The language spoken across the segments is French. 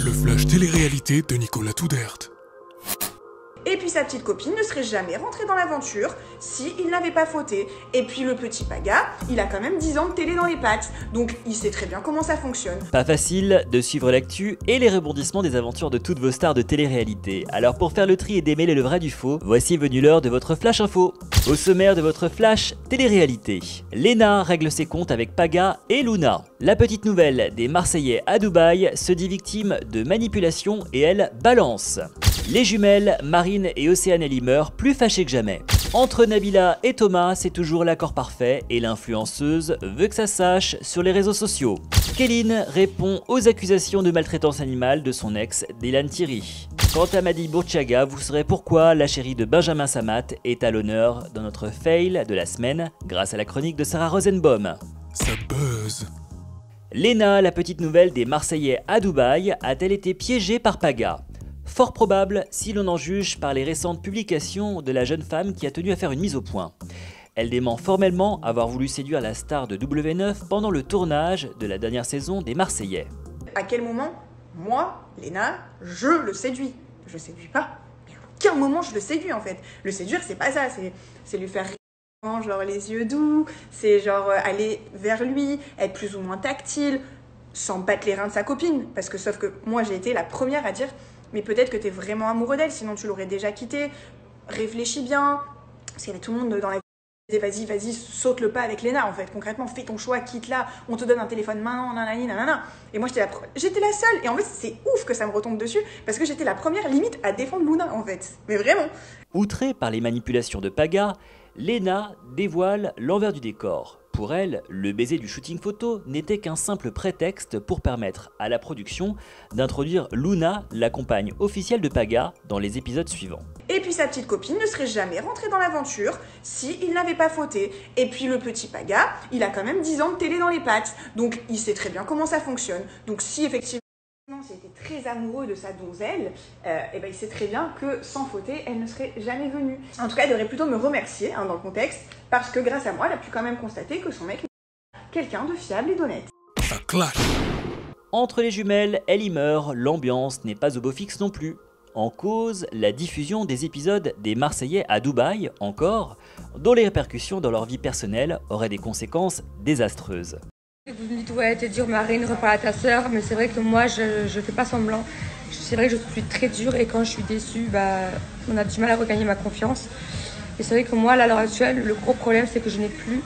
Le flash télé-réalité de Nicolas Toudert. Et puis sa petite copine ne serait jamais rentrée dans l'aventure s'il n'avait pas fauté. Et puis le petit Paga, il a quand même 10 ans de télé dans les pattes, donc il sait très bien comment ça fonctionne. Pas facile de suivre l'actu et les rebondissements des aventures de toutes vos stars de télé-réalité. Alors pour faire le tri et démêler le vrai du faux, voici venu l'heure de votre flash info. Au sommaire de votre flash télé-réalité, Léna règle ses comptes avec Paga et Luna. La petite nouvelle des Marseillais à Dubaï se dit victime de manipulation et elle balance. Les jumelles, Marine et Océane Elimer, plus fâchées que jamais. Entre Nabila et Thomas, c'est toujours l'accord parfait et l'influenceuse veut que ça sache sur les réseaux sociaux. Kéline répond aux accusations de maltraitance animale de son ex Dylan Thierry. Quant à Madi Bourchaga, vous saurez pourquoi la chérie de Benjamin Samat est à l'honneur dans notre fail de la semaine grâce à la chronique de Sarah Rosenbaum. Ça buzz. Léna, la petite nouvelle des Marseillais à Dubaï, a-t-elle été piégée par Paga ? Fort probable si l'on en juge par les récentes publications de la jeune femme qui a tenu à faire une mise au point. Elle dément formellement avoir voulu séduire la star de W9 pendant le tournage de la dernière saison des Marseillais. À quel moment, moi, Léna, je le séduis? Je séduis pas. Mais à aucun moment je le séduis en fait. Le séduire, c'est pas ça, c'est lui faire rire, genre les yeux doux, c'est genre aller vers lui, être plus ou moins tactile, sans battre les reins de sa copine. Parce que sauf que moi j'ai été la première à dire mais peut-être que t'es vraiment amoureux d'elle, sinon tu l'aurais déjà quittée. Réfléchis bien. Parce qu'il y avait tout le monde dans la vie qui disait vas-y, saute le pas avec Léna en fait. Concrètement, fais ton choix, quitte-la, on te donne un téléphone maintenant, nanani, nanana. Et moi j'étais la seule. Et en fait, c'est ouf que ça me retombe dessus, parce que j'étais la première limite à défendre Luna en fait. Mais vraiment. Outrée par les manipulations de Paga, Léna dévoile l'envers du décor. Pour elle, le baiser du shooting photo n'était qu'un simple prétexte pour permettre à la production d'introduire Luna, la compagne officielle de Paga, dans les épisodes suivants. Et puis sa petite copine ne serait jamais rentrée dans l'aventure s'il n'avait pas fauté. Et puis le petit Paga, il a quand même 10 ans de télé dans les pattes, donc il sait très bien comment ça fonctionne. Donc si effectivement il était très amoureux de sa donzelle, et ben il sait très bien que sans fauter, elle ne serait jamais venue. En tout cas, elle devrait plutôt me remercier dans le contexte, parce que grâce à moi, elle a pu quand même constater que son mec est quelqu'un de fiable et d'honnête. Ça clash. Entre les jumelles, Elimer, l'ambiance n'est pas au beau fixe non plus. En cause, la diffusion des épisodes des Marseillais à Dubaï, encore, dont les répercussions dans leur vie personnelle auraient des conséquences désastreuses. Vous me dites ouais t'es dur Marine, reparle à ta soeur, mais c'est vrai que moi je fais pas semblant. C'est vrai que je suis très dure et quand je suis déçue, on a du mal à regagner ma confiance. Et c'est vrai que moi là, à l'heure actuelle, le gros problème c'est que je n'ai plus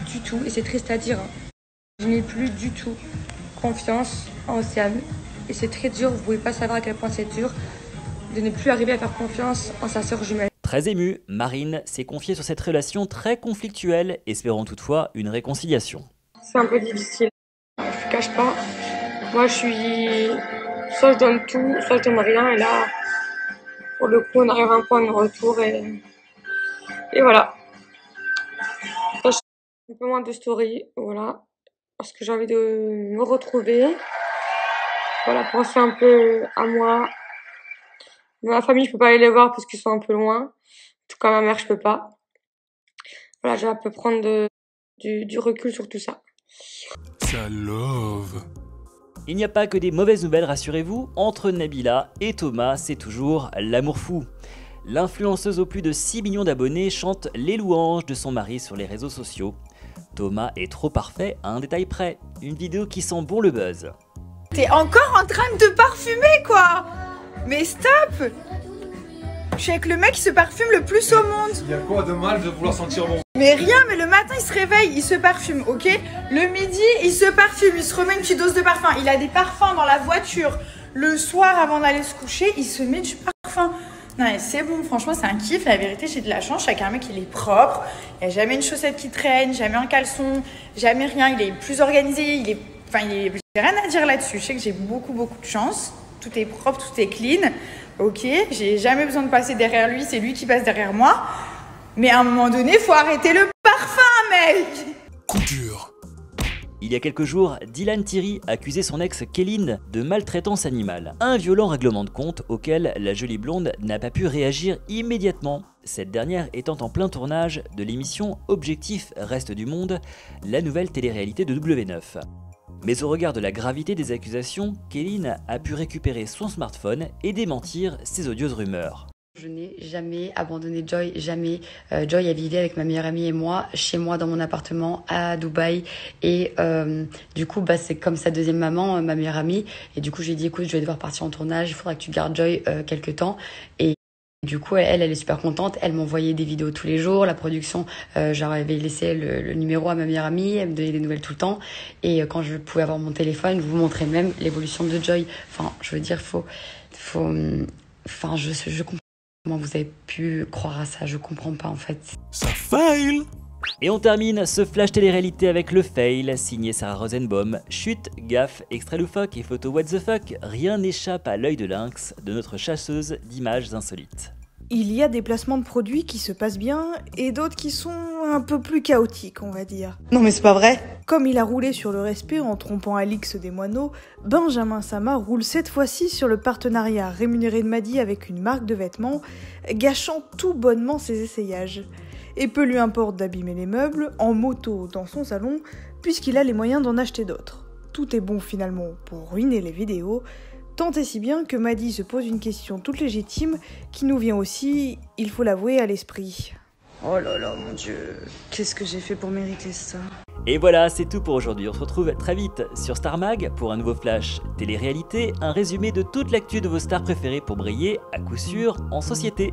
du tout, et c'est triste à dire, je n'ai plus du tout confiance en Océane. Et c'est très dur, vous pouvez pas savoir à quel point c'est dur de ne plus arriver à faire confiance en sa sœur jumelle. Très émue, Marine s'est confiée sur cette relation très conflictuelle, espérant toutefois une réconciliation. C'est un peu difficile, je ne cache pas. Moi je suis... soit je donne tout, soit je donne rien. Et là, pour le coup, on arrive à un point de retour et voilà. Là, je fais un peu moins de story, voilà. Parce que j'ai envie de me retrouver. Voilà, penser un peu à moi. Ma famille, je peux pas aller les voir parce qu'ils sont un peu loin. En tout cas, ma mère, je peux pas. Voilà, j'ai un peu prendre du recul sur tout ça. Ça love. Il n'y a pas que des mauvaises nouvelles, rassurez-vous, entre Nabila et Thomas, c'est toujours l'amour fou. L'influenceuse aux plus de 6 millions d'abonnés chante les louanges de son mari sur les réseaux sociaux. Thomas est trop parfait à un détail près, une vidéo qui sent bon le buzz. T'es encore en train de te parfumer quoi? Mais stop! Je suis avec le mec qui se parfume le plus au monde. Il y a quoi de mal de vouloir sentir bon? Mais rien, mais le matin il se réveille, il se parfume, ok? Le midi, il se parfume, il se remet une petite dose de parfum. Il a des parfums dans la voiture. Le soir, avant d'aller se coucher, il se met du parfum. Non mais c'est bon, franchement c'est un kiff, la vérité j'ai de la chance, chacun mec il est propre, il n'y a jamais une chaussette qui traîne, jamais un caleçon, jamais rien, il est plus organisé, j'ai rien à dire là-dessus, je sais que j'ai beaucoup de chance, tout est propre, tout est clean, ok, j'ai jamais besoin de passer derrière lui, c'est lui qui passe derrière moi, mais à un moment donné faut arrêter le parfum mec. Coup dur. Il y a quelques jours, Dylan Thierry accusait son ex Kéline de maltraitance animale. Un violent règlement de compte auquel la jolie blonde n'a pas pu réagir immédiatement, cette dernière étant en plein tournage de l'émission Objectif Reste du Monde, la nouvelle télé-réalité de W9. Mais au regard de la gravité des accusations, Kéline a pu récupérer son smartphone et démentir ces odieuses rumeurs. Je n'ai jamais abandonné Joy, jamais. Joy, elle vivait avec ma meilleure amie et moi, chez moi dans mon appartement à Dubaï. Et du coup, c'est comme sa deuxième maman, ma meilleure amie. Et du coup, j'ai dit, écoute, je vais devoir partir en tournage, il faudra que tu gardes Joy quelques temps. Et du coup, elle est super contente. Elle m'envoyait des vidéos tous les jours. La production, j'avais laissé le numéro à ma meilleure amie. Elle me donnait des nouvelles tout le temps. Et quand je pouvais avoir mon téléphone, je vous montrais même l'évolution de Joy. Enfin, je veux dire, je comprends. Comment vous avez pu croire à ça? Je comprends pas en fait. Ça fail. Et on termine ce flash télé-réalité avec le fail, signé Sarah Rosenbaum. Chute, gaffe, extrait loufoque et photo what the fuck, rien n'échappe à l'œil de lynx de notre chasseuse d'images insolites. Il y a des placements de produits qui se passent bien et d'autres qui sont un peu plus chaotiques, on va dire. Non mais c'est pas vrai. Comme il a roulé sur le respect en trompant Alix des Moineaux, Benjamin Sama roule cette fois-ci sur le partenariat rémunéré de Maddy avec une marque de vêtements, gâchant tout bonnement ses essayages. Et peu lui importe d'abîmer les meubles, en moto dans son salon, puisqu'il a les moyens d'en acheter d'autres. Tout est bon finalement pour ruiner les vidéos, tant et si bien que Maddy se pose une question toute légitime qui nous vient aussi, il faut l'avouer, à l'esprit. Oh là là, mon Dieu, qu'est-ce que j'ai fait pour mériter ça? Et voilà, c'est tout pour aujourd'hui. On se retrouve très vite sur Star Mag pour un nouveau flash télé-réalité, un résumé de toute l'actu de vos stars préférées pour briller à coup sûr en société.